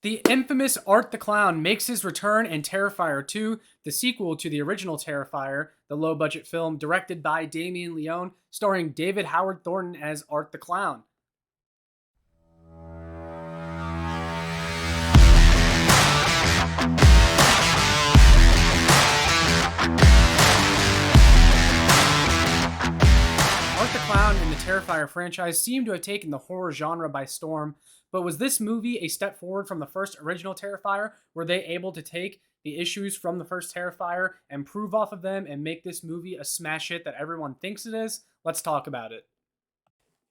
The infamous Art the Clown makes his return in Terrifier 2, the sequel to the original Terrifier, the low budget film directed by Damien Leone, starring David Howard Thornton as Art the Clown. Art the Clown and the Terrifier franchise seem to have taken the horror genre by storm, but was this movie a step forward from the first original Terrifier? Were they able to take the issues from the first Terrifier, improve off of them, and make this movie a smash hit that everyone thinks it is? Let's talk about it.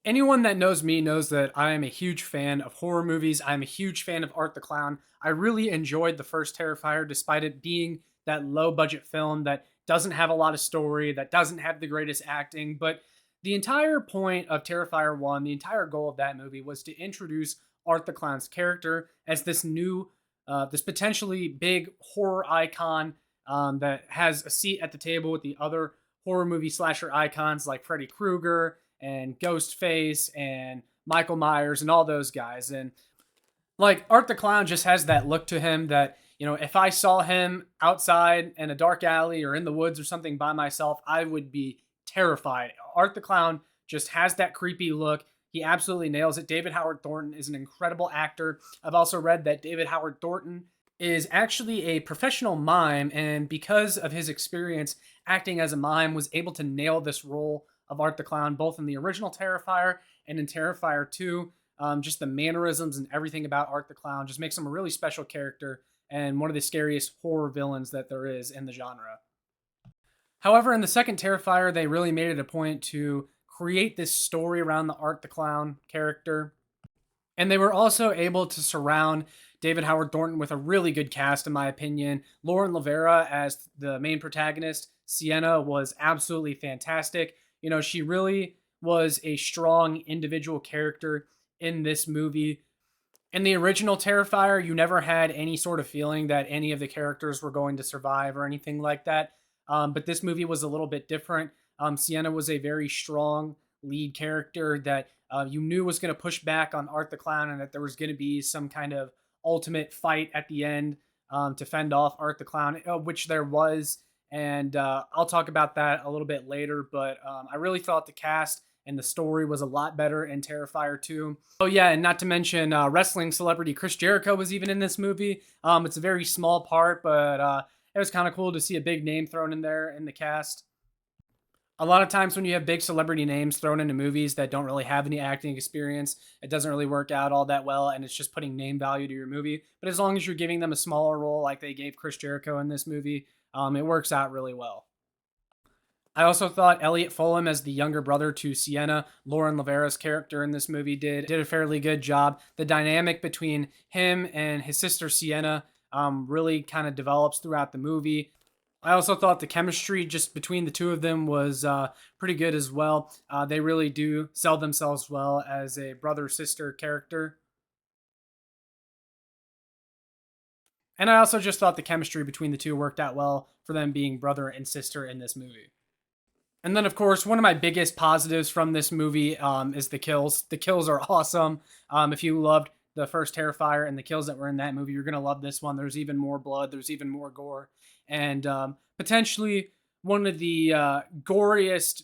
Anyone that knows me knows that I am a huge fan of horror movies. I'm a huge fan of Art the Clown. I really enjoyed the first Terrifier despite it being that low budget film that doesn't have a lot of story, that doesn't have the greatest acting, but the entire point of Terrifier 1, the entire goal of that movie was to introduce Art the Clown's character as this new, this potentially big horror icon that has a seat at the table with the other horror movie slasher icons like Freddy Krueger and Ghostface and Michael Myers and all those guys. And like Art the Clown just has that look to him that, if I saw him outside in a dark alley or in the woods or something by myself, I would be terrified. Art the Clown just has that creepy look. He absolutely nails it. David Howard Thornton is an incredible actor. I've also read that David Howard Thornton is actually a professional mime, and because of his experience acting as a mime, was able to nail this role of Art the Clown, both in the original Terrifier and in Terrifier 2. Just the mannerisms and everything about Art the Clown just makes him a really special character and one of the scariest horror villains that there is in the genre. However, in the second Terrifier, they really made it a point to create this story around the Art the Clown character. And they were also able to surround David Howard Thornton with a really good cast, in my opinion. Lauren Lavera as the main protagonist. Sienna was absolutely fantastic. She really was a strong individual character in this movie. In the original Terrifier, you never had any sort of feeling that any of the characters were going to survive or anything like that. But this movie was a little bit different. Sienna was a very strong lead character that you knew was going to push back on Art the Clown, and that there was going to be some kind of ultimate fight at the end to fend off Art the Clown, which there was. And I'll talk about that a little bit later. But I really thought the cast and the story was a lot better in Terrifier 2. Oh yeah, and not to mention wrestling celebrity Chris Jericho was even in this movie. It's a very small part, but it was kind of cool to see a big name thrown in there in the cast. A lot of times when you have big celebrity names thrown into movies that don't really have any acting experience, it doesn't really work out all that well, and it's just putting name value to your movie. But as long as you're giving them a smaller role like they gave Chris Jericho in this movie, it works out really well. I also thought Elliot Fulham as the younger brother to Sienna, Lauren Lavera's character in this movie, did a fairly good job. The dynamic between him and his sister Sienna really kind of develops throughout the movie. I also thought the chemistry just between the two of them was pretty good as well. They really do sell themselves well as a brother-sister character. And I also just thought the chemistry between the two worked out well for them being brother and sister in this movie. And then, of course, one of my biggest positives from this movie is the kills. The kills are awesome. If you loved the first Terrifier and the kills that were in that movie, you're going to love this one. There's even more blood. There's even more gore. And potentially one of the goriest,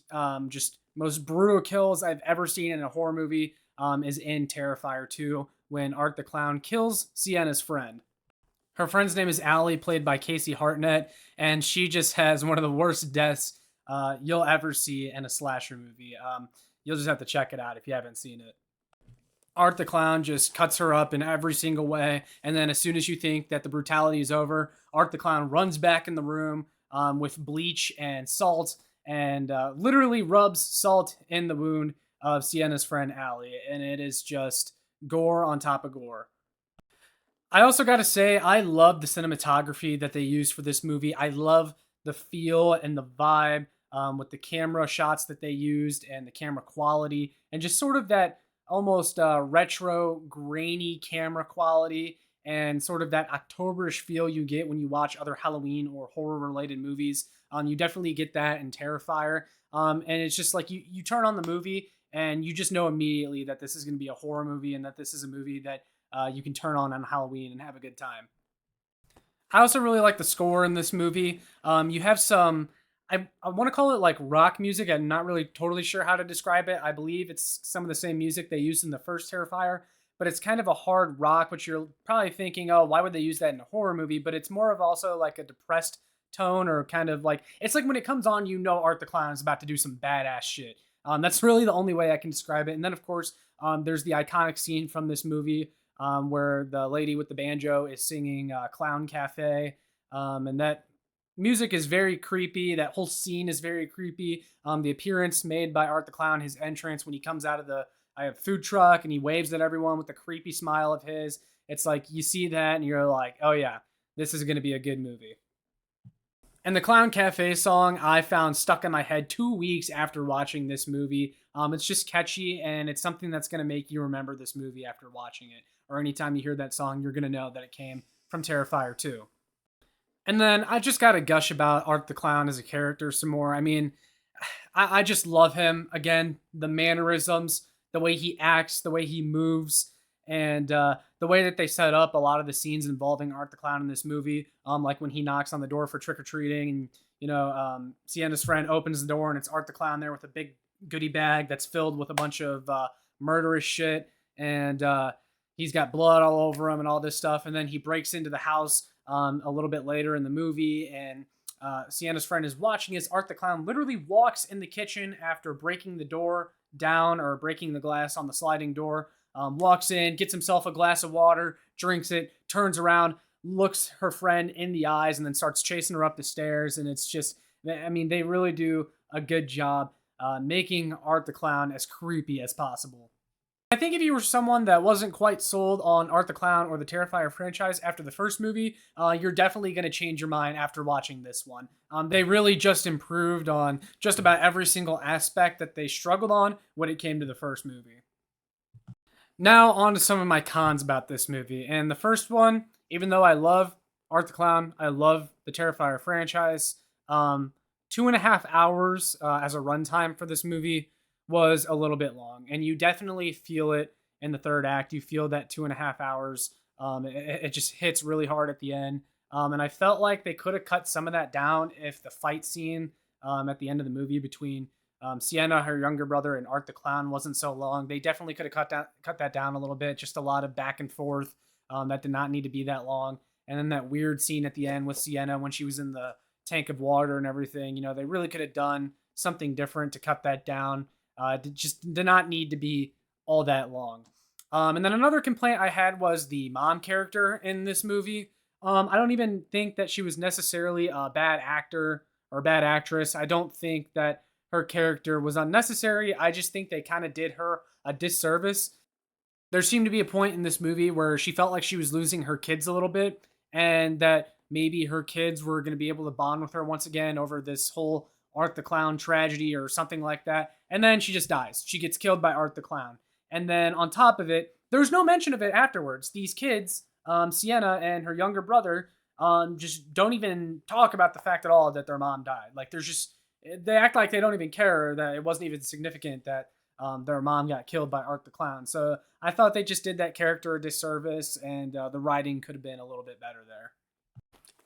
just most brutal kills I've ever seen in a horror movie is in Terrifier 2 when Art the Clown kills Sienna's friend. Her friend's name is Allie, played by Casey Hartnett, and she just has one of the worst deaths you'll ever see in a slasher movie. You'll just have to check it out if you haven't seen it. Art the Clown just cuts her up in every single way, and then as soon as you think that the brutality is over, Art the Clown runs back in the room with bleach and salt and literally rubs salt in the wound of Sienna's friend Allie, and it is just gore on top of gore. I also got to say, I love the cinematography that they used for this movie. I love the feel and the vibe with the camera shots that they used and the camera quality and just sort of that almost retro, grainy camera quality and sort of that Octoberish feel you get when you watch other Halloween or horror-related movies. You definitely get that in Terrifier. And it's just like you turn on the movie and you just know immediately that this is going to be a horror movie and that this is a movie that you can turn on Halloween and have a good time. I also really like the score in this movie. You have some, I want to call it like rock music. I'm not really totally sure how to describe it. I believe it's some of the same music they used in the first Terrifier, but it's kind of a hard rock, which you're probably thinking, oh, why would they use that in a horror movie? But it's more of also like a depressed tone, or kind of like, it's like when it comes on, Art the Clown is about to do some badass shit. That's really the only way I can describe it. And then, of course, there's the iconic scene from this movie where the lady with the banjo is singing Clown Cafe. And that music is very creepy. That whole scene is very creepy. The appearance made by Art the Clown, his entrance when he comes out of the food truck and he waves at everyone with the creepy smile of his. It's like you see that and you're like, oh yeah, this is going to be a good movie. And the Clown Cafe song I found stuck in my head 2 weeks after watching this movie. It's just catchy, and it's something that's going to make you remember this movie after watching it. Or anytime you hear that song, you're going to know that it came from Terrifier 2. And then I just got to gush about Art the Clown as a character some more. I mean, I just love him. Again, the mannerisms, the way he acts, the way he moves, and the way that they set up a lot of the scenes involving Art the Clown in this movie, like when he knocks on the door for trick or treating, and Sienna's friend opens the door and it's Art the Clown there with a big goodie bag that's filled with a bunch of murderous shit, and he's got blood all over him and all this stuff, and then he breaks into the house a little bit later in the movie, and Sienna's friend is watching as Art the Clown literally walks in the kitchen after breaking the door down or breaking the glass on the sliding door. Walks in, gets himself a glass of water, drinks it, turns around, looks her friend in the eyes, and then starts chasing her up the stairs. And it's just, I mean, they really do a good job making Art the Clown as creepy as possible. I think if you were someone that wasn't quite sold on Art the Clown or the Terrifier franchise after the first movie, you're definitely going to change your mind after watching this one. They really just improved on just about every single aspect that they struggled on when it came to the first movie. Now, on to some of my cons about this movie. And the first one, even though I love Art the Clown, I love the Terrifier franchise, 2.5 hours as a runtime for this movie was a little bit long. And you definitely feel it in the third act. You feel that 2.5 hours. It just hits really hard at the end. And I felt like they could have cut some of that down if the fight scene at the end of the movie between Sienna, her younger brother, and Art the Clown wasn't so long. They definitely could have cut that down a little bit. Just a lot of back and forth that did not need to be that long. And then that weird scene at the end with Sienna when she was in the tank of water and everything. They really could have done something different to cut that down. It just did not need to be all that long. And then another complaint I had was the mom character in this movie. I don't even think that she was necessarily a bad actor or a bad actress. I don't think that her character was unnecessary. I just think they kind of did her a disservice. There seemed to be a point in this movie where she felt like she was losing her kids a little bit, and that maybe her kids were going to be able to bond with her once again over this whole Art the Clown tragedy or something like that. And then she just dies. She gets killed by Art the Clown. And then on top of it, there's no mention of it afterwards. These kids, Sienna and her younger brother, just don't even talk about the fact at all that their mom died. Like they act like they don't even care, that it wasn't even significant that their mom got killed by Art the Clown. So I thought they just did that character a disservice, and the writing could have been a little bit better there.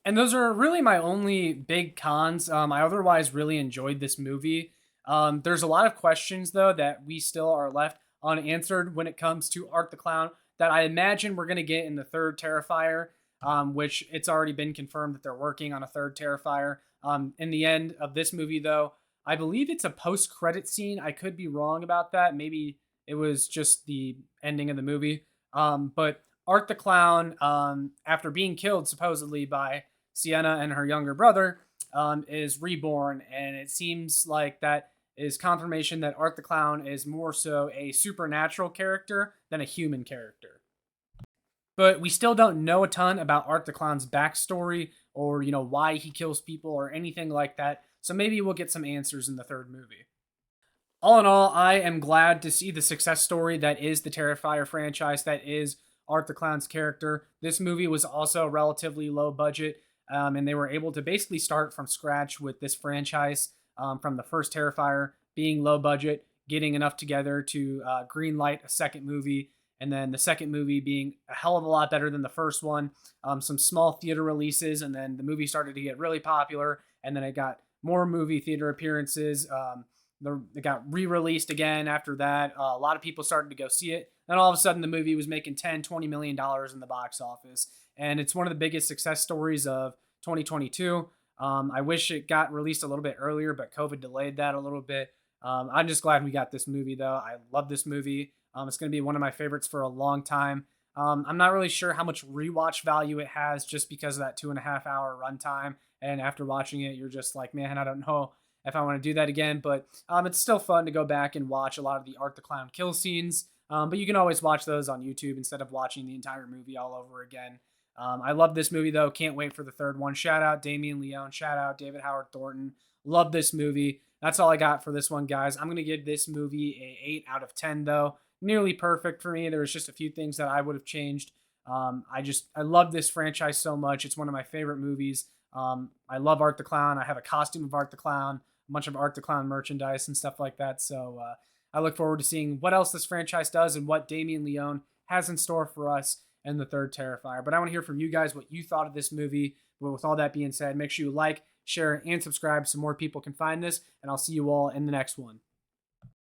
And those are really my only big cons. I otherwise really enjoyed this movie. There's a lot of questions, though, that we still are left unanswered when it comes to Art the Clown that I imagine we're going to get in the third Terrifier, which it's already been confirmed that they're working on a third Terrifier. In the end of this movie, though, I believe it's a post-credit scene. I could be wrong about that. Maybe it was just the ending of the movie. But Art the Clown, after being killed supposedly by Sienna and her younger brother, is reborn. And it seems like that is confirmation that Art the Clown is more so a supernatural character than a human character. But we still don't know a ton about Art the Clown's backstory or, why he kills people or anything like that. So maybe we'll get some answers in the third movie. All in all, I am glad to see the success story that is the Terrifier franchise, that is Art the Clown's character. This movie was also relatively low budget, and they were able to basically start from scratch with this franchise from the first Terrifier being low budget, getting enough together to greenlight a second movie, and then the second movie being a hell of a lot better than the first one. Some small theater releases, and then the movie started to get really popular, and then it got more movie theater appearances. It got re-released again after that. A lot of people started to go see it. Then all of a sudden the movie was making $10-20 million in the box office. And it's one of the biggest success stories of 2022. I wish it got released a little bit earlier, but COVID delayed that a little bit. I'm just glad we got this movie, though. I love this movie. It's going to be one of my favorites for a long time. I'm not really sure how much rewatch value it has just because of that 2.5 hour runtime. And after watching it, you're just like, man, I don't know if I want to do that again. But it's still fun to go back and watch a lot of the Art the Clown kill scenes. But you can always watch those on YouTube instead of watching the entire movie all over again. I love this movie, though. Can't wait for the third one. Shout out Damien Leone. Shout out David Howard Thornton. Love this movie. That's all I got for this one, guys. I'm going to give this movie a 8 out of 10, though. Nearly perfect for me. There was just a few things that I would have changed. I love this franchise so much. It's one of my favorite movies. I love Art the Clown. I have a costume of Art the Clown, a bunch of Art the Clown merchandise and stuff like that. So I look forward to seeing what else this franchise does and what Damien Leone has in store for us in the third Terrifier. But I want to hear from you guys what you thought of this movie. But with all that being said, make sure you like, share, and subscribe so more people can find this. And I'll see you all in the next one.